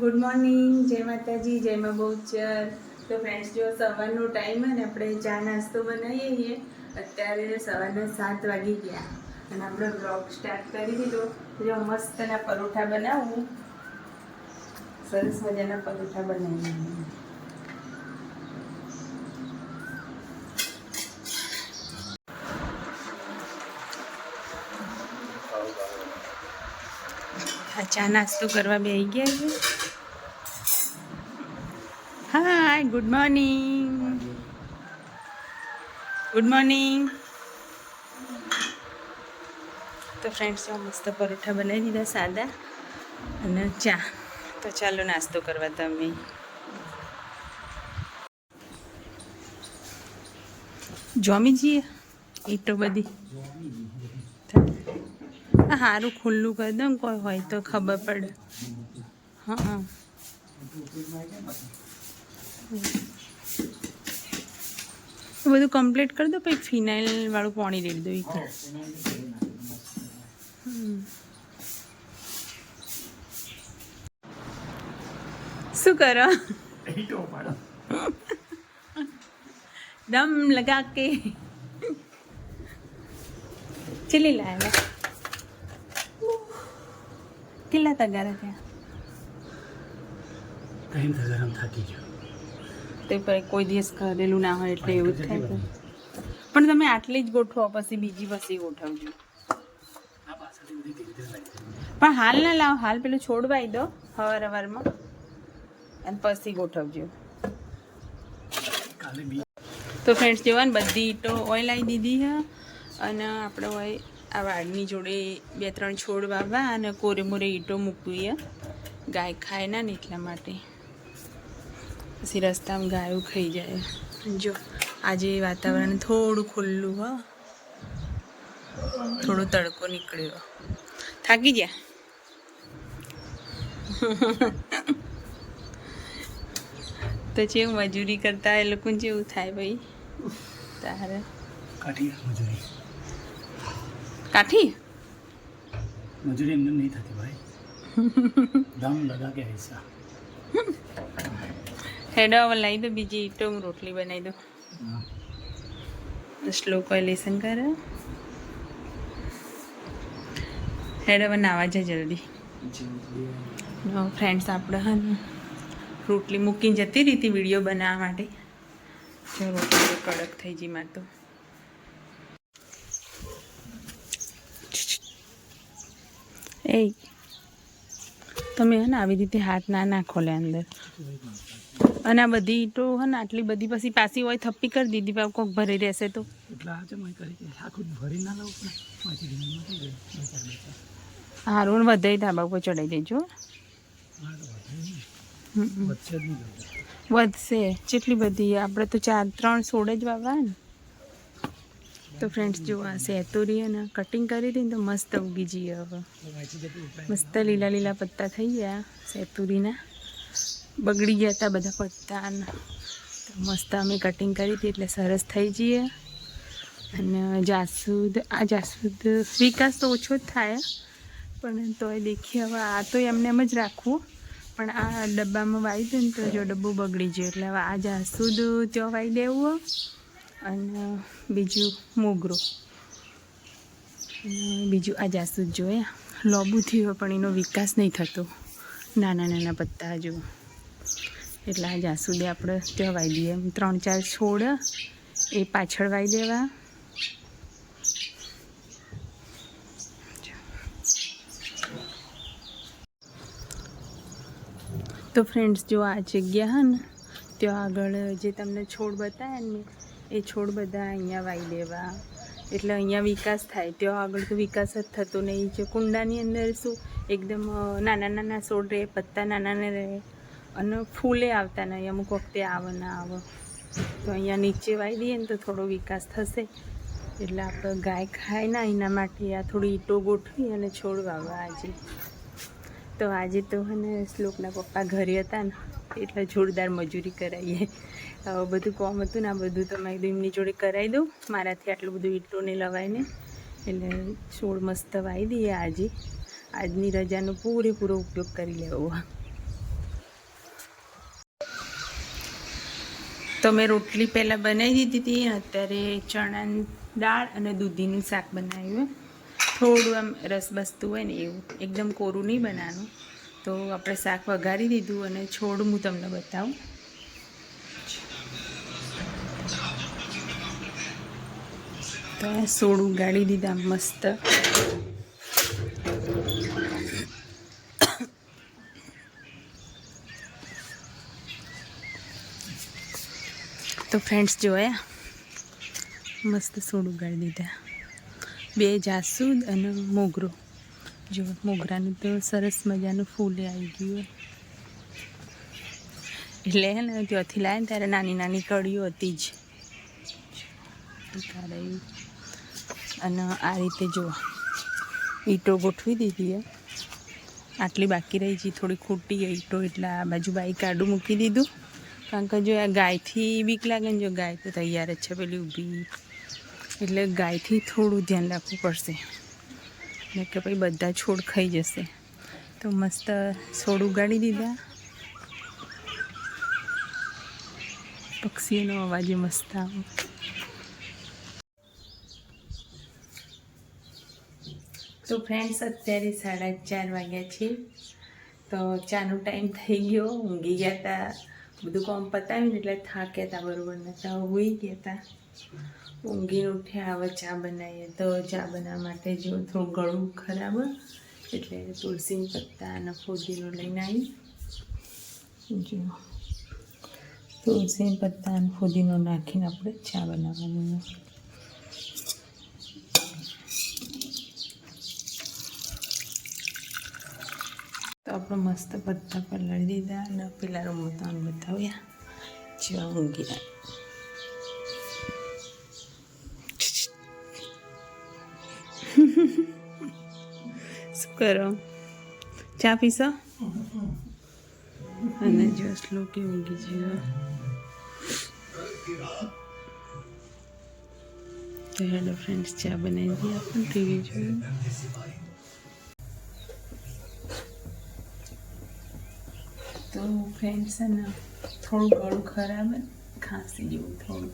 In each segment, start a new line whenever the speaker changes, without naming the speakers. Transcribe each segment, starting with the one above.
Good morning, જય માતાજી, જય મા બહુચર. તો ફ્રેન્ડ્સ, જો સવારનો ટાઈમ હોય ને, આપણે ચા નાસ્તો બનાવીએ છીએ. અત્યારે સવારના 7 વાગી ગયા અને આપણે બ્લોગ સ્ટાર્ટ કરી દીધો. જો મસ્તના પરોઠા બનાવું, સરસ મજાના પરોઠા બનાવીએ. ચા નાસ્તો કરવા બેસી ગયા છે. હાય, ગુડ મોર્નિંગ. Good morning. તો ફ્રેન્ડ્સ, મસ્ત પરોઠા બનાવી દીધા સાદા અને ચા. તો ચાલો નાસ્તો કરવા તમે. જમી જઈએ ઈટો બધી. સારું ખુલ્લું કરી દઉં, કોઈ હોય તો ખબર પડે. હા, બધું કમ્પ્લીટ કરી દો, પછી ફિનાઇલ વાળું પાણી રેડી દો. શું કરો? દમ લગા કે ચલી લાયા. કેટલા તગારા ત્યાં? થાકી ગયો. તે પર કોઈ દિવસ કરેલું ના હોય એટલે એવું જ થાય. પણ તમે આટલી જ ગોઠવો, પછી બીજી પછી ગોઠવજો. પણ હાલ ના લાવો, હાલ પેલું છોડવાઈ દો હવારમાં અને પછી ગોઠવજો. તો ફ્રેન્ડ્સ, જોવા ને બધી ઈંટો ઓઇલ આવી દીધી છે અને આપણે ઓઇલ આ વાડની જોડે 2-3 છોડ વાવવા અને કોરે મોરે ઈંટો મૂકવી. ગાય ખાય ના ને એટલા માટે. પછી રસ્તામાં ગાયો ખાઈ જાય. જો આજે વાતાવરણ થોડું ખુલ્લું હ, થોડો તડકો નીકળ્યો. થાકી ગયા? તો જેવું મજૂરી કરતા એ લોકોને જેવું થાય ભાઈ. તારે
કાઠી મજૂરી એમને નહીં થતી ભાઈ. દમ લગા કે ऐसा.
હેડો હવે લાવી દો બીજી ઈંટો, હું રોટલી બનાવી દો. સ્લો કોલેશન કરે. હેડો હવે નાવા જાય જલ્દી. ફ્રેન્ડ્સ, આપણે હા રોટલી મૂકીને જતી રહી હતી વિડીયો બનાવવા માટે. જો રોટલી કડક થઈ ગઈ માર તો. એ તમે હે ને આવી રીતે હાથ ના નાખો લે અંદર. અને આ બધી ઈંટો હે ને આટલી બધી પછી પાછી હોય થપ્પી કરી દીધી, પાછું કોક ભરી રહેશે તો. હારું વધે ધાબા ઉપર ચડાવી દેજો. વધશે જેટલી બધી, આપણે તો 4-3 છોડ જ વાવવા ને. તો ફ્રેન્ડ્સ, જો આ સેતુરી અને કટિંગ કરી હતી ને તો મસ્ત ઉગી જઈએ. હવે મસ્ત લીલા લીલા પત્તા થઈ ગયા સેતુરીના. બગડી ગયા હતા બધા પત્તા ને મસ્ત અમે કટિંગ કરી હતી એટલે સરસ થઈ જઈએ. અને જાસૂદ વિકાસ તો ઓછો જ થાય, પણ તોય દેખીએ હવે આ તો એમને એમ જ રાખવું. પણ આ ડબ્બામાં વાવી દે ને તો જો ડબ્બો બગડી ગયો, એટલે હવે આ જાસૂદ ત્યાં વાવી દેવું અને બીજું મોગરો અને બીજું આ જાસૂદ જોયા લોબુ થયો પણ એનો વિકાસ નહીં થતો, નાના નાના પત્તા જો. એટલે આ જાસૂદે આપણે ત્યાં વાવી દઈએ. 3-4 છોડ એ પાછળ વાવી દેવા. તો ફ્રેન્ડ્સ, જો આ જગ્યા હા ને ત્યાં આગળ જે તમને છોડ બતાવ્યા ને એ છોડ બધા અહીંયા વાવી દેવા. એટલે અહીંયા વિકાસ થાય. ત્યાં આગળ તો વિકાસ જ થતો નહીં. જે કુંડાની અંદર શું એકદમ નાના નાના છોડ રહે, પત્તા નાના નાના રહે અને ફૂલે આવતા નહીં. અમુક વખતે આવે ના આવે. તો અહીંયા નીચે વાવી દઈએ ને તો થોડો વિકાસ થશે. એટલે આપણે ગાય ખાય ના એના માટે આ થોડી ઈંટો ગોઠવી અને છોડ વાવવા આજે. તો આજે તો હે ને શ્લોકના પપ્પા ઘરે હતા ને એટલે જોરદાર મજૂરી કરાવીએ. બધું કોમ હતું ને આ બધું તો મેં એમની જોડે કરાવી દઉં. મારાથી આટલું બધું ઈંટોને લવાઈને એટલે છોડ મસ્ત વાવી દઈએ આજે. આજની રજાનો પૂરેપૂરો ઉપયોગ કરી લેવો. તો મેં રોટલી પહેલાં બનાવી દીધી હતી. અત્યારે ચણાની દાળ અને દૂધીનું શાક બનાવ્યું. થોડું આમ રસ બસતું હોય ને એવું, એકદમ કોરું નહીં બનાવવાનું. તો આપણે શાક વઘારી દીધું અને છોડ હું તમને બતાવું. તો છોડ ઉગાડી દીધા મસ્ત. તો ફ્રેન્ડ્સ જોયા, મસ્ત છોડ ઉગાડી દીધા. 2 જાસૂદ અને મોગરો. જો મોગરાનું તો સરસ મજાનું ફૂલ આવી ગયું. એટલે હે ને ત્યાંથી લાવે ને ત્યારે નાની નાની કળીઓ હતી જ. અને આ રીતે જો ઈંટો ગોઠવી દીધી. આટલી બાકી રહી છે, થોડી ખૂટી ગઈ ઈંટો, એટલે આ બાજુ બાઈક આડું મૂકી દીધું. કારણ કે જો આ ગાયથી બીક લાગે ને, જો ગાય તો તૈયાર જ છે પેલી ઊભી, એટલે ગાયથી થોડું ધ્યાન રાખવું પડશે ને કે ભાઈ બધા છોડ ખાઈ જશે. તો મસ્ત છોડ ઉગાડી દીધા. પક્ષીઓનો અવાજ મસ્ત આવે. તો ફ્રેન્ડ્સ અત્યારે 4:30 વાગ્યા છે. તો ચાનો ટાઈમ થઈ ગયો. ઊંઘી ગયા હતા, બધું કામ પતાવ્યું એટલે થાક્યા હતા બરાબર ને, તો ઊંઘી ગયા હતા. ઊંઘીને ઉઠ્યા, હવે ચા બનાવીએ. તો ચા બનાવવા માટે જો થોડું ગળું ખરાબ, એટલે તુલસી પત્તા અને ફુદીનો લઈને આવી. જો તુલસી પત્તા અને ફુદીનો નાખીને આપણે ચા બનાવવાની. તો આપણે મસ્ત પત્તા પલાળી દીધા અને પેલા રમતાને બતાવ્યા. જો ઊંઘ્યા. શું કરો? ચા પીશો? અને જો શ્લોકી ઊંઘી છે. તો હેલો ફ્રેન્ડ્સ, ચા બનાવી દઈએ આપણે, ટીવી જોયું. તો ફ્રેન્ડ્સ છે ને થોડું ગળું ખરાબ, ખાંસી જેવું થોડું,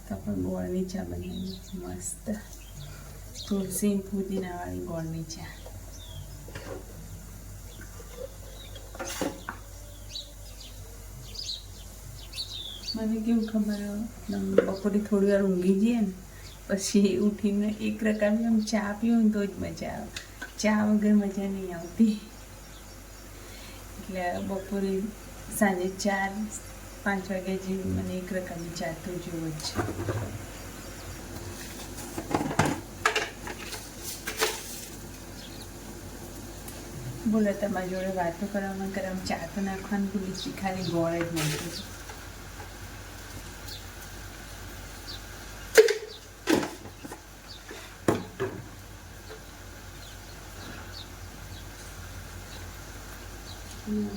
તો આપણે ગોળની ચા બનાવીએ મસ્ત. તુલસી પુદીનાવાળી ગોળની ચા. મને કેવું ખબર, બપોરે થોડી વાર ઊંઘી જઈએ ને પછી ઉઠીને એક પ્રકારની આમ ચા પીવું ને તો જ મજા આવે. ચા વગર મજા નહીં આવતી. એટલે બપોરે સાંજે 4-5 વાગ્યા જેવી મને એક પ્રકારની ચા તો જોવું જ છે. બોલો, તમારી જોડે વાતો કરવામાં ચા તો નાખવાનું ભૂલી જ, ખાલી ગોળ જ નાખું છું.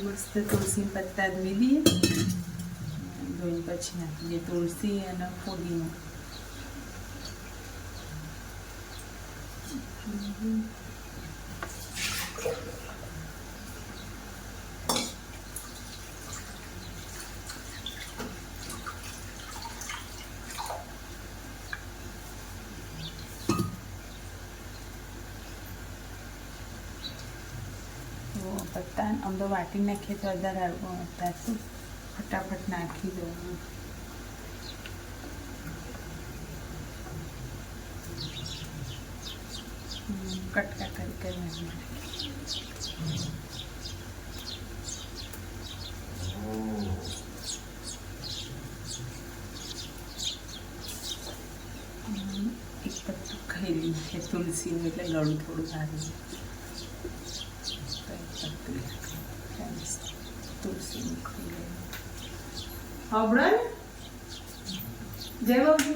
મસ્ત તુલસી પત્તા ધોઈ દઈએ. ધોઈને પછી નાખી દઈએ તુલસી અને ફુદીનો. પત્તા આમ તો વાટી નાખીએ તો વધારે હતા, શું ફટાફટ નાખી દઉં. કટકા કરી નાખી. એક પત્તું ખાઈ લઈએ તુલસીનું, એટલે ગળું થોડું સારું. તુલસી ખાઈ જય બાબુ.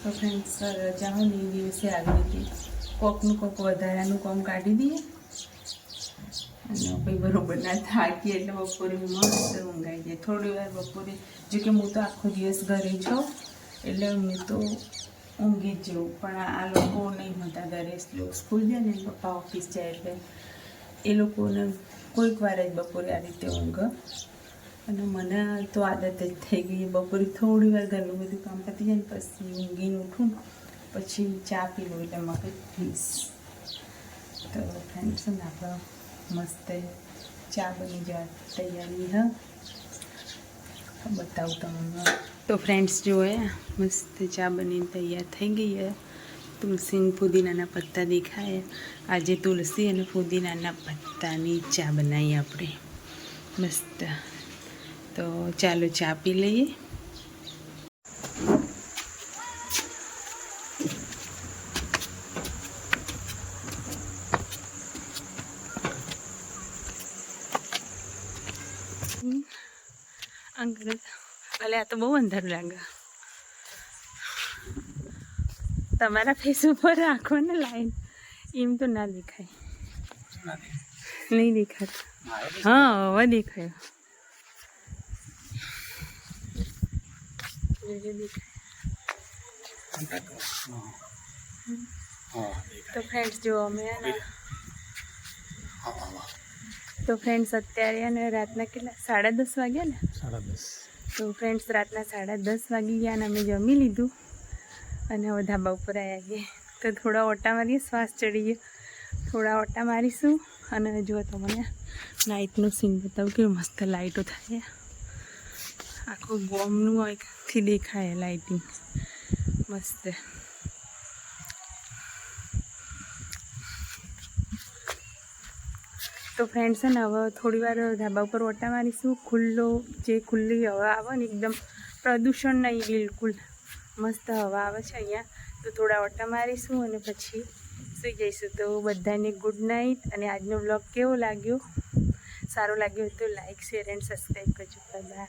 તો ફ્રેન્ડ્સ રજા હોય ને એ દિવસે આવી રીતે કોકનું કોક વધારાનું કામ કાઢી દઈએ અને પછી બરોબર ના થાકીએ એટલે બપોરે મસ્ત ઊંઘાઈ જાય. થોડી વાર બપોરે જો કે હું તો આખો દિવસ ઘરે છું એટલે હું તો ઊંઘી જ જવું, પણ આ લોકો નહીં હોતા ઘરે, સ્કૂલ જાય ને પપ્પા ઓફિસ જાય એટલે એ લોકોને કોઈક વાર જ બપોરે આ રીતે ઊંઘ. અને મને તો આદત જ થઈ ગઈ બપોરે થોડી વાર ઘરનું બધું કામ પતી જાય ને પછી ઊંઘીને ઉઠું પછી ચા પી લઉં એટલે મગજ ફ્રીશ. તો ફ્રેન્ડ્સ ને આપણે મસ્ત ચા બની જાય તૈયારી બતાવું તમને. તો ફ્રેન્ડ્સ જોયા મસ્ત ચા બનીને તૈયાર થઈ ગઈ છે. તુલસી પુદીનાના પત્તા દેખાય. આજે તુલસી અને પુદીનાના પત્તાની ચા બનાવી આપણે મસ્ત. તો ચાલો ચા પી લઈએ. અંકલ અલે આ તો બહુ અંધારું લાગે. તમારા ફેસ ઉપર રાખો ને લાઈન, એમ તો ના દેખાય. નહીં દેખાતું. હા હવે દેખાય. તો ફ્રેન્ડ્સ જો અમે તો ફ્રેન્ડ્સ અત્યારે ને રાતના કેટલા 10:30 વાગ્યા ને 10:30. તો ફ્રેન્ડ્સ રાતના 10:30 વાગી ગયા અને અમે જમી લીધું અને હવે ધાબા ઉપર આવ્યા છીએ. તો થોડા ઓટા મારીએ, શ્વાસ ચડી ગયો, થોડા ઓટા મારીશું. અને જો તમને નાઇટનું સીન બતાવું કેવું મસ્ત લાઇટો થાય. આખું બોમ્બનું એકથી દેખાય લાઇટિંગ મસ્ત. તો ફ્રેન્ડ્સ છે ને હવે થોડી વાર ધાબા ઉપર ઓટા મારીશું. ખુલ્લી હવા આવે ને, એકદમ પ્રદૂષણ નહીં, બિલકુલ મસ્ત હવા આવે છે અહીંયા. તો થોડા ઓટા મારીશું અને પછી સૂઈ જઈશું. તો બધાને ગુડ નાઇટ. અને આજનો બ્લોગ કેવો લાગ્યો? સારો લાગ્યો તો લાઈક, શેર એન્ડ સબસ્ક્રાઈબ કરજો. બાય.